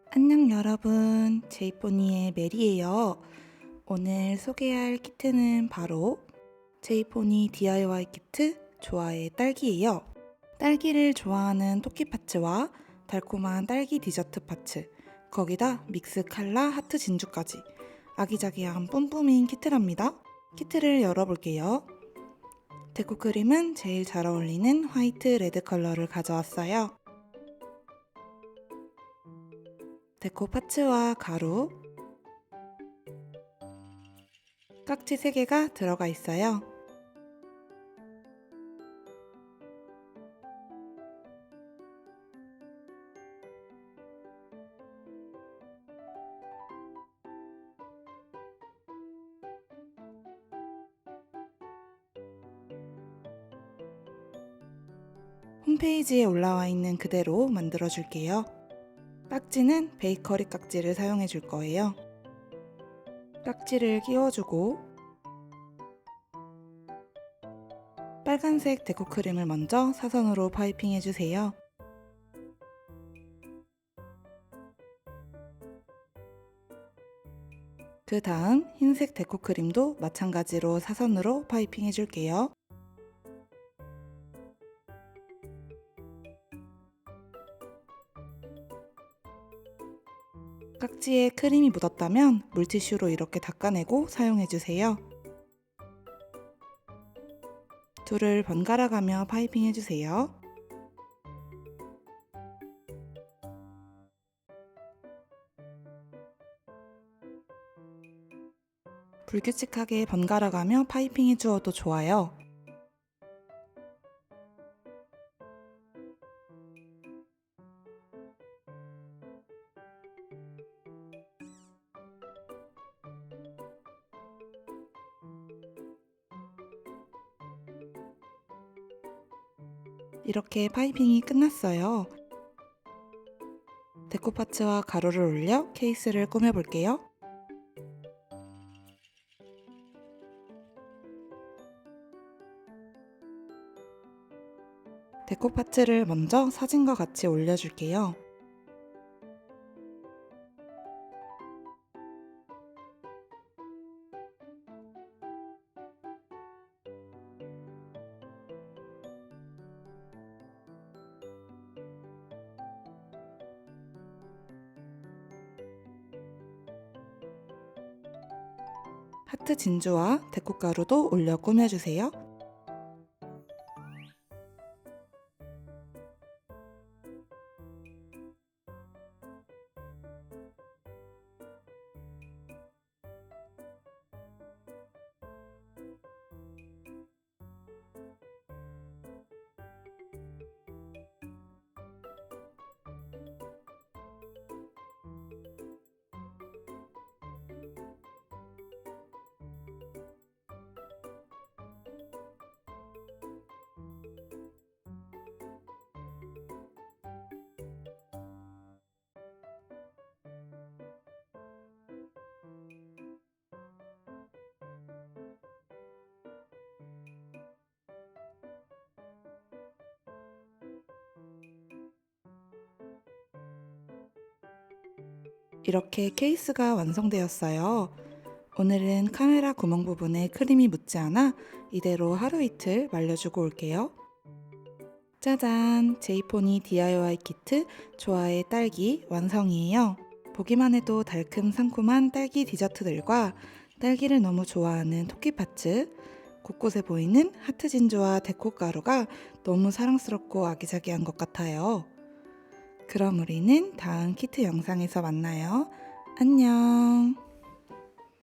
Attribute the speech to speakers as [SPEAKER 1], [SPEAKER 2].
[SPEAKER 1] 안녕 여러분, 제이포니의 메리예요. 오늘 소개할 키트는 바로 제이포니 DIY 키트 조아의 딸기예요. 딸기를 좋아하는 토끼 파츠와 달콤한 딸기 디저트 파츠, 거기다 믹스 칼라 하트 진주까지 아기자기한 뿜뿜인 키트랍니다. 키트를 열어볼게요. 데코 크림은 제일 잘 어울리는 화이트 레드 컬러를 가져왔어요. 데코 파츠와 가루, 깍지 3개가 들어가 있어요. 홈페이지에 올라와 있는 그대로 만들어 줄게요. 깍지는 베이커리 깍지를 사용해 줄 거예요. 깍지를 끼워주고 빨간색 데코 크림을 먼저 사선으로 파이핑 해주세요. 그 다음 흰색 데코 크림도 마찬가지로 사선으로 파이핑 해줄게요. 깍지에 크림이 묻었다면 물티슈로 이렇게 닦아내고 사용해주세요. 둘을 번갈아 가며 파이핑 해주세요. 불규칙하게 번갈아 가며 파이핑 해주어도 좋아요. 이렇게 파이핑이 끝났어요. 데코 파츠와 가루를 올려 케이스를 꾸며볼게요. 데코 파츠를 먼저 사진과 같이 올려줄게요. 하트 진주와 데코 가루도 올려 꾸며주세요. 이렇게 케이스가 완성되었어요. 오늘은 카메라 구멍 부분에 크림이 묻지 않아 이대로 하루 이틀 말려주고 올게요. 짜잔! 제이포니 DIY 키트 조아의 딸기 완성이에요. 보기만 해도 달큼 상큼한 딸기 디저트들과 딸기를 너무 좋아하는 토끼 파츠, 곳곳에 보이는 하트 진주와 데코 가루가 너무 사랑스럽고 아기자기한 것 같아요. 그럼 우리는 다음 키트 영상에서 만나요. 안녕!